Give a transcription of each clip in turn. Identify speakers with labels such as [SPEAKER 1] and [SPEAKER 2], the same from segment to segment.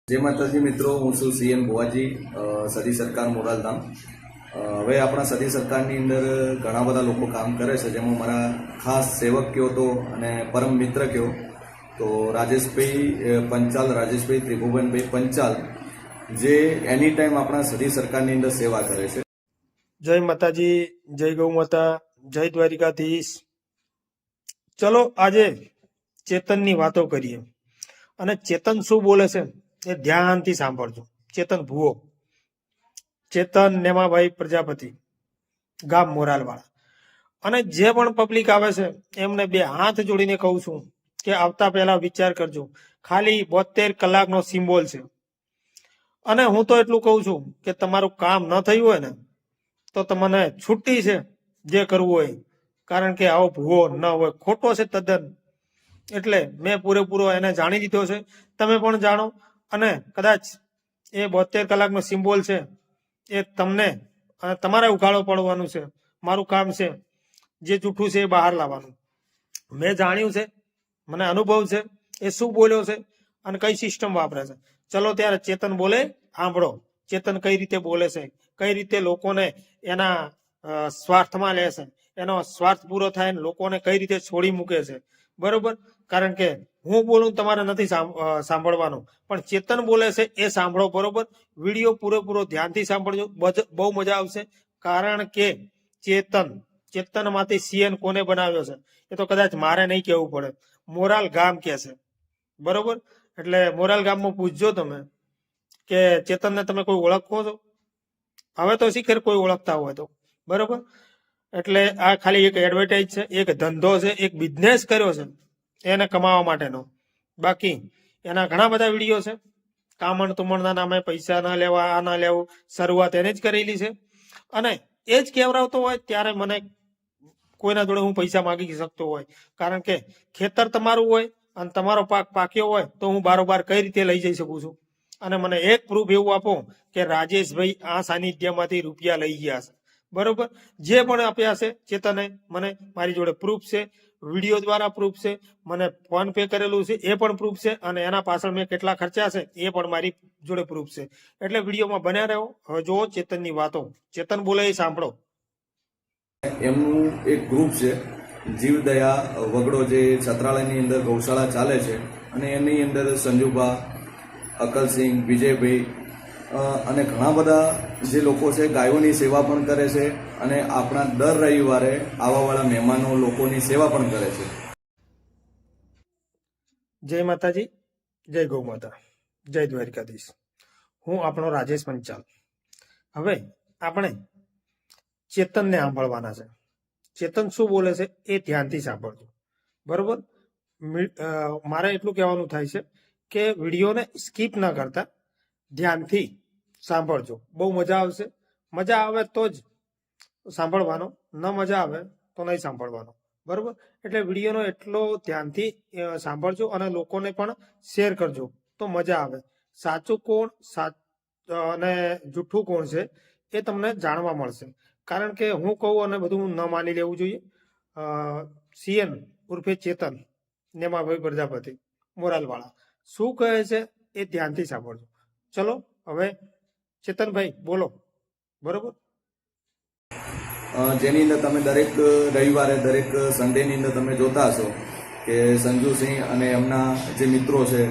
[SPEAKER 1] જય માતાજી મિત્રો, હું છું સીએન ભુવાજી, સદી સરકાર મોરાલધામ. હવે આપણા સદી સરકારની અંદર ઘણા બધા લોકો કામ કરે છે, જેમાં મારા ખાસ સેવક કયો તો અને પરમ મિત્ર કયો તો રાજેશભાઈ પંચાલ, રાજેશભાઈ ત્રિભુવનભાઈ પંચાલ, જે એની ટાઈમ આપણા સદી સરકારની અંદર સેવા કરે છે.
[SPEAKER 2] જય માતાજી, જય ગૌ માતા, જય દ્વારિકાધીશ. ચલો આજે ચેતનની વાતો કરીએ. અને ચેતન શું બોલે છે એ ધ્યાનથી સાંભળજો. ચેતન ભુવો, ચેતન નેમાભાઈ પ્રજાપતિ, ગામ મોરાલવાળા. અને જે પણ પબ્લિક આવે છે એમને બે હાથ જોડીને કહું છું કે આવતા પહેલા વિચાર કરજો. ખાલી 72 કલાકનો સિમ્બોલ છે. અને હું તો એટલું કહું છું કે તમારું કામ ન થયું હોય ને તો તમને છુટ્ટી છે જે કરવું હોય, કારણ કે આવો ભૂવો ન હોય, ખોટો છે તદ્દન. એટલે મેં પૂરેપૂરો એને જાણી દીધો છે, તમે પણ જાણો. અને કદાચ એ 72 કલાકનો સિમ્બોલ છે એ તમને અને તમારે ઉઘાડો પડવાનું છે. મારું કામ છે જે જૂઠું છે એ બહાર લાવવાનું. મેં જાણ્યું છે, મને અનુભવ છે એ શું બોલ્યો છે અને કઈ સિસ્ટમ વાપરે છે. ચલો ત્યારે ચેતન બોલે સાંભળો. ચેતન કઈ રીતે બોલે છે, કઈ રીતે લોકોને એના સ્વાર્થમાં લે છે, એનો સ્વાર્થ પૂરો થાય ને લોકોને કઈ રીતે છોડી મૂકે છે. બરોબર, કારણ કે હું બોલું તમારે નથી સાંભળવાનું, પણ ચેતન બોલે છે એ સાંભળો. બરોબર, વિડીયો પૂરેપૂરો ધ્યાનથી સાંભળજો, બહુ મજા આવશે. કારણ કે ચેતનમાંથી સીએન કોને બનાવ્યો છે એ તો કદાચ મારે નહીં કહેવું પડે, મોરાલ ગામ કે છે. બરોબર, એટલે મોરાલ ગામમાં પૂછજો તમે કે ચેતનને તમે કોઈ ઓળખો છો. હવે તો શીખર કોઈ ઓળખતા હોય તો. બરોબર, એટલે આ ખાલી એક એડવર્ટાઇઝ છે, એક ધંધો છે, એક બિઝનેસ કર્યો છે એને કમાવા માટેનો. બાકી એના ઘણા બધા વિડીયો છે. કામણ તુમણના નામે પૈસા ના લેવા, આ ના લેવું, શરૂઆત એને જ કરેલી છે. અને એ જ કહેવરાવતો હોય ત્યારે મને કોઈના જોડે હું પૈસા માગી શકતો હોય, કારણ કે ખેતર તમારું હોય અને તમારો પાક પાક્યો હોય તો હું બારોબાર કઈ રીતે લઈ જઈ શકું છું. અને મને એક પ્રૂફ એવું આપો કે રાજેશભાઈ આ સાનિધ્યમાંથી રૂપિયા લઈ ગયા છે. બરોબર, જે પણ આપ્યા છે ચેતને મને મારી જોડે પ્રૂફ છે, વિડીયો દ્વારા પ્રૂફ છે, મને ફોન પે કરેલું છે એ પણ પ્રૂફ છે, અને એના પાછળ મેં કેટલા ખર્ચા છે એ પણ મારી જોડે પ્રૂફ છે. એટલે વિડીયોમાં બન્યા રહો. હવે જુઓ ચેતનની વાતો. ચેતન બોલે એ સાંભળો.
[SPEAKER 1] એમનું એક ગ્રુપ છે, જીવદયા વગડો, જે છત્રાલયની અંદર ગૌશાળા ચાલે છે. અને એની અંદર સંજુભા, અકલસિંહ, વિજયભાઈ અને ઘણા બધા જે લોકો છે ગાયોની સેવા પણ કરે છે, અને આપણા દર રવિવારે આવાવાળા મહેમાનો લોકોની સેવા પણ કરે છે.
[SPEAKER 2] જય માતાજી, જય ગૌ માતા, જય દ્વારિકાધીશ. હું આપણો રાજેશ પંચાલ. હવે આપણે ચેતનને સાંભળવાના છે. ચેતન શું બોલે છે એ ધ્યાનથી સાંભળજો. બરોબર, મારે એટલું કહેવાનું થાય છે કે વિડીયોને સ્કીપ ના કરતા ધ્યાનથી સાંભળજો. બહુ મજા આવશે. મજા આવે તો જ સાંભળવાનો, ન મજા આવે તો નહીં સાંભળવાનો. બરોબર, એટલે વિડીયોનો એટલો ધ્યાનથી સાંભળજો અને લોકોને પણ શેર કરજો તો મજા આવે. સાચું કોણ અને જૂઠું કોણ છે એ તમને જાણવા મળશે. કારણ કે હું કહું અને બધું ન માની લેવું જોઈએ. સીએન ઉર્ફે ચેતન નેમાભાઈ પ્રજાપતિ મોરાલવાળા શું કહે છે એ ધ્યાનથી સાંભળજો. ચલો હવે ચેતનભાઈ બોલો. બરોબર,
[SPEAKER 1] જેની અંદર તમે દરેક રવિવારે, દરેક સન્ડેની અંદર તમે જોતા હશો કે સંજુસિંહ અને એમના જે મિત્રો છે,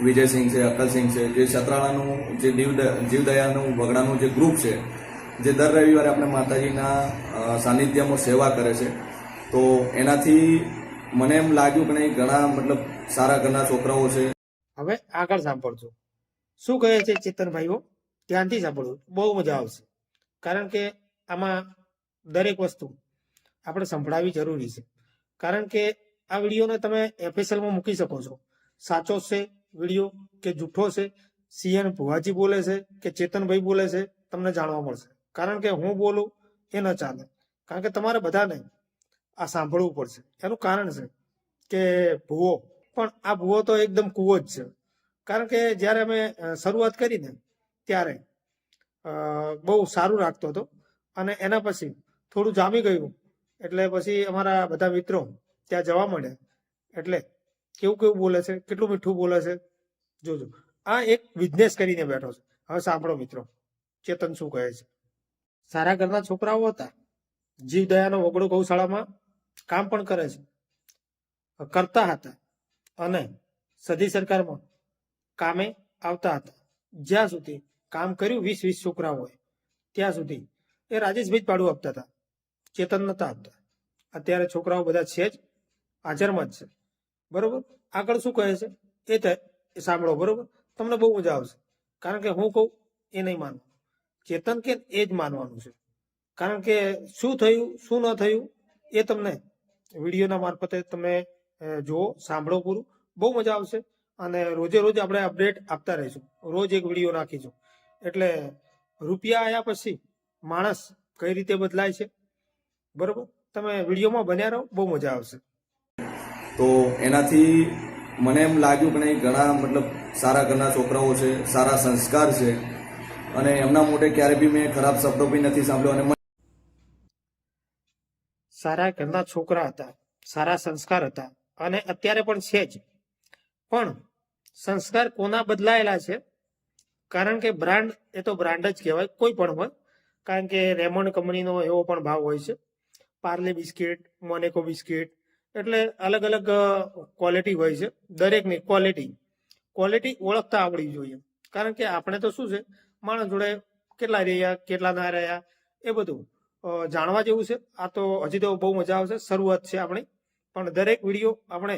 [SPEAKER 1] વિજયસિંહ છે, અકલસિંહ છે, જે છત્રાળાનું જે જીવદયાનું વગડાનું જે ગ્રુપ છે, જે દર રવિવારે આપણે માતાજીના સાનિધ્યમાં સેવા કરે છે. તો એનાથી મને એમ લાગ્યું કે નહીં, ઘણા મતલબ સારા ઘરના છોકરાઓ છે.
[SPEAKER 2] હવે આગળ સાંભળજો શું કહે છે ચેતનભાઈઓ. ધ્યાનથી સાંભળવું, બહુ મજા આવશે. કારણ કે આમાં દરેક વસ્તુ આપણે સંભળાવી જરૂરી છે. કારણ કે આ વિડીયોને તમે એફએસએલમાં મૂકી શકો છો. સાચો છે વિડીયો કે જૂઠો છે, સીએન ભુવાજી બોલે છે કે ચેતનભાઈ બોલે છે, તમને જાણવા મળશે. કારણ કે હું બોલું એ ન ચાલે, કારણ કે તમારે બધાને આ સાંભળવું પડશે. એનું કારણ છે કે ભૂવો, પણ આ ભૂવો તો એકદમ કૂવો જ છે. કારણ કે જ્યારે અમે શરૂઆત કરી ને ત્યારે બહુ સારું રાખતો હતો, અને એના પછી થોડું જામી ગયું એટલે પછી અમારા બધા મિત્રો ત્યાં જવા માંડ્યા. એટલે કેવું કેવું બોલે છે, કેટલું મીઠું બોલે છે જોજો. આ એક બિઝનેસ કરીને બેઠો છે. હવે સાંભળો મિત્રો, ચેતન શું કહે છે. સારા ઘરના છોકરાઓ હતા, જીવદયાનો વગડો ગૌશાળામાં કામ પણ કરે છે, કરતા હતા અને સદી સરકારમાં કામે આવતા હતા. જ્યાં સુધી કામ કર્યું 20 છોકરાઓએ, ત્યાં સુધી એ રાજેશભાઈ જ ભાડું આપતા હતા, ચેતન નતા આપતા. અત્યારે છોકરાઓ બધા છે જ, હાજરમાં જ છે. બરોબર. આગળ શું કહે છે એ સાંભળો. બરોબર. તમને બહુ મજા આવશે, કારણ કે હું કહું એ નહીં માનવું, ચેતન કે એ જ માનવાનું છે. કારણ કે શું થયું શું ન થયું એ તમને વિડીયોના મારફતે તમે જુઓ, સાંભળો પૂરું, બહુ મજા આવશે. અને રોજે રોજ આપણે અપડેટ આપતા રહીશું, રોજ એક વિડીયો નાખીશું. એટલે રૂપિયા આવ્યા પછી માણસ કઈ રીતે બદલાય છે, બરોબર, તમે વિડીયોમાં બન્યા રહો, બહુ મજા આવશે.
[SPEAKER 1] તો એનાથી મને એમ લાગ્યું કે નહીં, ઘણા મતલબ સારા ઘરના છોકરાઓ છે, સારા સંસ્કાર છે, અને એમના મોઢે ક્યારે બી મેં ખરાબ શબ્દો બી નથી સાંભળ્યો. અને
[SPEAKER 2] સારા ઘરના છોકરા હતા, સારા સંસ્કાર હતા, અને અત્યારે પણ છે જ. પણ સંસ્કાર કોના બદલાયેલા છે? કારણ કે બ્રાન્ડ, એ તો બ્રાન્ડ જ કહેવાય, કોઈ પણ હોય. કારણ કે રેમન્ડ કંપનીનો એવો પણ ભાવ હોય છે, પાર્લે બિસ્કિટ, મોનેકો બિસ્કિટ, એટલે અલગ અલગ ક્વોલિટી હોય છે. દરેકની ક્વોલિટી ઓળખતા આવડવી જોઈએ. કારણ કે આપણે તો શું છે, માણસ જોડે કેટલા રહ્યા કેટલા ના રહ્યા એ બધું જાણવા જેવું છે. આ તો હજી તો બહુ મજા આવશે, શરૂઆત છે આપણી. પણ દરેક વિડીયો આપણે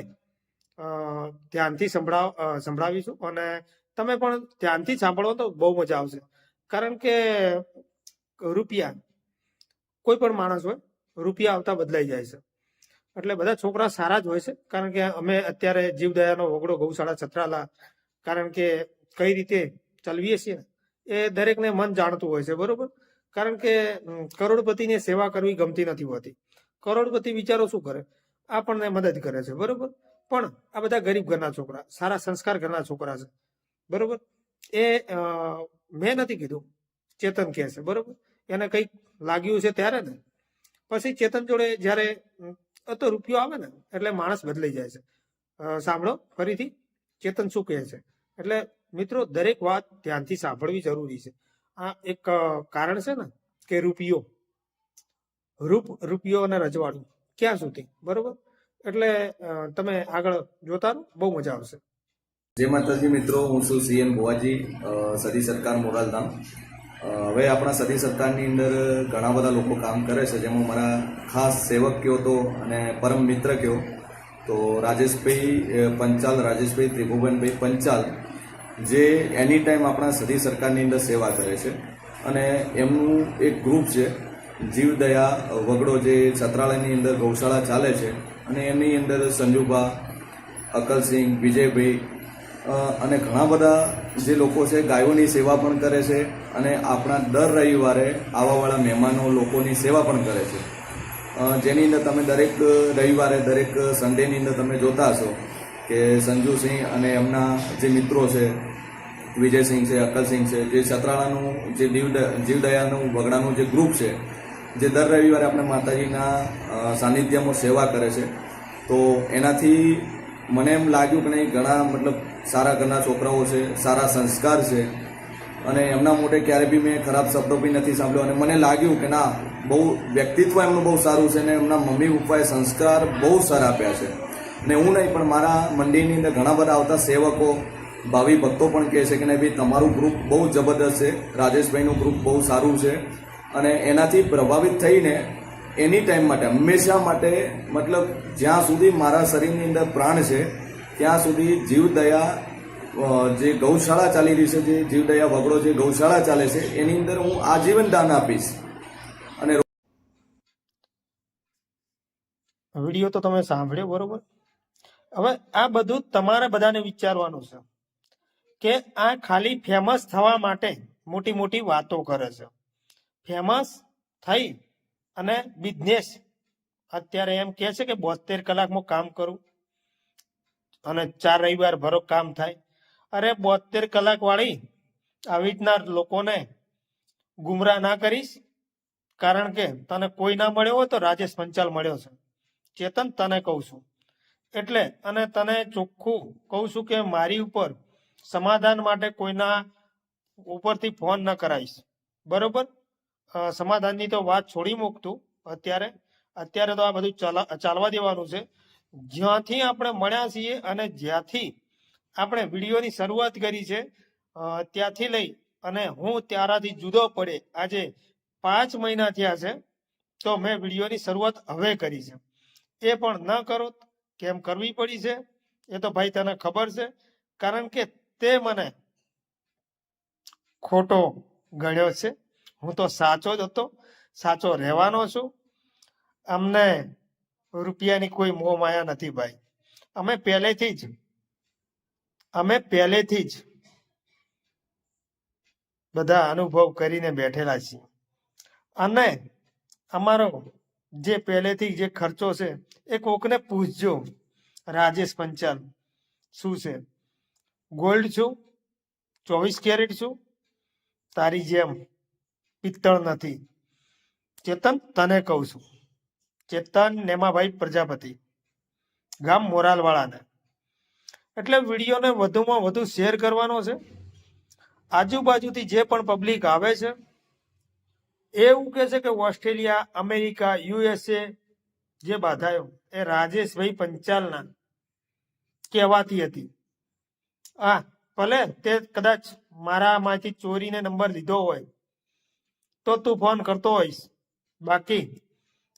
[SPEAKER 2] ધ્યાનથી સંભળાવીશું, અને તમે પણ ધ્યાનથી સાંભળો તો બહુ મજા આવશે. કારણ કે રૂપિયા, કોઈ પણ માણસ હોય, રૂપિયા આવતા બદલાઈ જાય છે. એટલે બધા છોકરા સારા જ હોય છે. કારણ કે અમે અત્યારે જીવદયાનો વગડો ગૌશાળા છત્રાલા, કારણ કે કઈ રીતે ચલાવીએ છીએ એ દરેકને મન જાણતું હોય છે. બરોબર. કારણ કે કરોડપતિની સેવા કરવી ગમતી નથી હોતી. કરોડપતિ વિચારો શું કરે, આપણને મદદ કરે છે. બરોબર. પણ આ બધા ગરીબ ઘરના છોકરા, સારા સંસ્કાર ઘરના છોકરા છે. બરોબર. એ મેં નથી કીધું, ચેતન કહે છે. બરોબર. એને કંઈક લાગ્યું છે ત્યારે ને, પછી ચેતન જોડે જ્યારે તો રૂપિયો આવે ને એટલે માણસ બદલાઈ જાય છે. સાંભળો ફરીથી ચેતન શું કહે છે. એટલે મિત્રો, દરેક વાત ધ્યાનથી સાંભળવી જરૂરી છે. આ એક કારણ છે ને કે રૂપિયો અને રજવાડું ક્યાં સુધી. બરોબર. એટલે તમે આગળ જોતા રહો, બહુ મજા આવશે.
[SPEAKER 1] જય માતાજી મિત્રો, હું છું CN ભુવાજી, સદી સરકાર મોરાલધામ. હવે આપણા સદી સરકારની અંદર ઘણા બધા લોકો કામ કરે છે, જેમાં મારા ખાસ સેવક કયો તો અને પરમ મિત્ર કયો તો રાજેશભાઈ પંચાલ, રાજેશભાઈ ત્રિભુવનભાઈ પંચાલ, જે એની ટાઈમ આપણા સદી સરકારની અંદર સેવા કરે છે. અને એમનું એક ગ્રુપ છે જીવદયા વગડો, જે છત્રાલયની અંદર ગૌશાળા ચાલે છે. અને એની અંદર સંજુભા, અકલસિંહ, વિજયભાઈ અને ઘણા બધા જે લોકો છે, ગાયોની સેવા પણ કરે છે. અને આપણા દર રવિવારે આવવાવાળા મહેમાનો લોકોની સેવા પણ કરે છે. જેની અંદર તમે દરેક રવિવારે, દરેક સન્ડેની અંદર તમે જોતા હશો કે સંજુસિંહ અને એમના જે મિત્રો છે, વિજયસિંહ છે, અકલસિંહ છે, જે છત્રાળાનું જે જીવદયાનું વગડાનું જે ગ્રુપ છે, જે દર રવિવારે આપણે માતાજીના સાનિધ્યમાં સેવા કરે છે. તો એનાથી મને એમ લાગ્યું કે નહીં, ઘણા મતલબ સારા ઘરના છોકરાઓ છે, સારા સંસ્કાર છે, અને એમના મોઢે ક્યારે બી મેં ખરાબ શબ્દો બી નથી સાંભળ્યો. અને મને લાગ્યું કે ના, બહુ વ્યક્તિત્વ એમનું બહુ સારું છે, અને એમના મમ્મી પપ્પાએ સંસ્કાર બહુ સારા આપ્યા છે. અને હું નહીં, પણ મારા મંદિરની અંદર ઘણા બધા આવતા સેવકો, ભાવિ ભક્તો પણ કહે છે કે નહીં ભાઈ, તમારું ગ્રુપ બહુ જબરદસ્ત છે, રાજેશભાઈનું ગ્રુપ બહુ સારું છે. અને એનાથી પ્રભાવિત થઈને એની ટાઈમ માટે, હંમેશા માટે, મતલબ જ્યાં સુધી મારા શરીરની અંદર પ્રાણ છે ત્યાં સુધી જીવદયા જે ગૌશાળા ચાલી રહી છે, જે જીવદયા વગડો જે ગૌશાળા ચાલે છે, એની અંદર હું આજીવન દાન આપીશ. અને
[SPEAKER 2] વિડીયો તો તમે સાંભળ્યો. બરોબર. હવે આ બધું તમારે બધાને વિચારવાનું છે કે આ ખાલી ફેમસ થવા માટે મોટી મોટી વાતો કરે છે. ફેમસ થઈ અને બિઝનેસ અત્યારે એમ કહે છે કે 72 કલાકમાં કામ કરું અને 4 રવિવાર ભરો કામ થાય. અરે 72 કલાક વાળી આવી રીતના લોકોને ગુમરાહ ના કરીશ. કારણ કે તને કોઈ ના મળ્યો હોય તો રાજેશ પંચાલ મળ્યો છે. ચેતન, તને કહું છું. એટલે અને તને ચોખ્ખું કહું છું કે મારી ઉપર સમાધાન માટે કોઈના ઉપરથી ફોન ન કરાવીશ, બરોબર. સમાધાનની તો વાત છોડી મૂકતું અત્યારે તો આ બધું ચાલવા દેવાનું છે. જ્યાંથી આપણે મળ્યા છીએ અને જ્યાંથી આપણે વિડીયોની શરૂઆત કરી છે, ત્યાંથી લઈ અને હું ત્યારાથી જુદો પડે આજે 5 મહિના થયા છે, તો મેં વિડીયોની શરૂઆત હવે કરી છે. એ પણ ન કરો કેમ કરવી પડી છે એ તો ભાઈ તને ખબર છે, કારણ કે તે મને ખોટો ગણ્યો છે. હું તો સાચો જ હતો, સાચો રહેવાનો છું. અમને રૂપિયાની કોઈ મોહ માયા નથી ભાઈ. અમે પહેલેથી જ બધા અનુભવ કરીને બેઠેલા છીએ. અને અમારો જે પહેલેથી જે ખર્ચો છે એ કોકને પૂછજો, રાજેશ પંચાલ શું છે. ગોલ્ડ છું, 24 કેરેટ છું, તારી જેમ પિત્તળ નથી. ચેતન તને કહું છું, ચેતન નેમાભાઈ પ્રજાપતિ, ગામ મોરાલવાળાને. એટલે વિડીયોને વધુમાં વધુ શેર કરવાનો છે. આજુબાજુથી જે પણ પબ્લિક આવે છે એવું કહે છે કે ઓસ્ટ્રેલિયા, અમેરિકા, USA જે બાધાયો એ રાજેશભાઈ પંચાલના કહેવાતી હતી. ભલે તે કદાચ મારામાંથી ચોરીને નંબર લીધો હોય તો તું ફોન કરતો હોઈશ, બાકી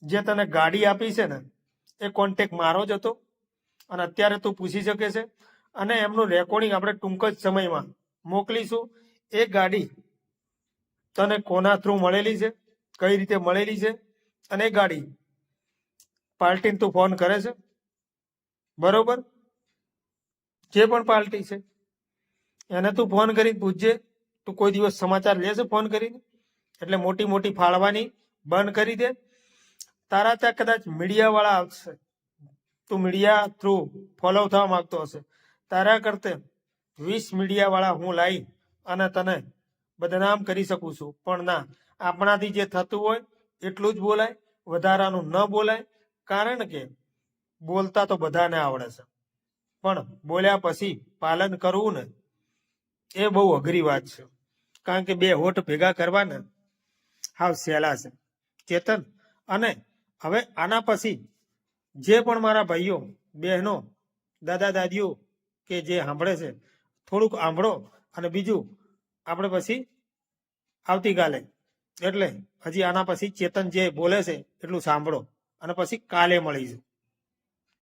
[SPEAKER 2] જે તને ગાડી આપી છે ને એ કોન્ટેક મારો જ હતો. અને અત્યારે તું પૂછી શકે છે, અને એમનું રેકોર્ડિંગ આપણે ટૂંક જ સમયમાં મોકલીશું. એ ગાડી તને કોના થ્રુ મળેલી છે, કઈ રીતે મળેલી છે, અને એ ગાડી પાર્ટીને તું ફોન કરે છે, બરોબર. જે પણ પાર્ટી છે એને તું ફોન કરીને પૂછજે. તું કોઈ દિવસ સમાચાર લેશે ફોન કરીને? એટલે મોટી મોટી ફાળવાની બંધ કરી દે. તારા ત્યાં કદાચ મીડિયાવાળા આવશે, તું મીડિયા થ્રુ ફોલો થવા માંગતો હશે, તારા કરતે 20 મીડિયાવાળા હું લાવી અને તને બદનામ કરી શકું છું. પણ ના, આપણાથી જે થતું હોય એટલું જ બોલાય, વધારાનું ન બોલાય. કારણ કે બોલતા તો બધાને આવડે છે, પણ બોલ્યા પછી પાલન કરવું ને એ બહુ અઘરી વાત છે. કારણ કે 2 હોઠ ભેગા કરવાના હાવ સહેલા છે, ચેતન. અને હવે આના પછી જે પણ મારા ભાઈઓ, બહેનો, દાદા દાદીઓ કે જે સાંભળે છે, થોડુંક સાંભળો. અને બીજું આપણે પછી આવતીકાલે, એટલે હજી આના પછી ચેતન જે બોલે છે એટલું સાંભળો, અને પછી કાલે મળીશું.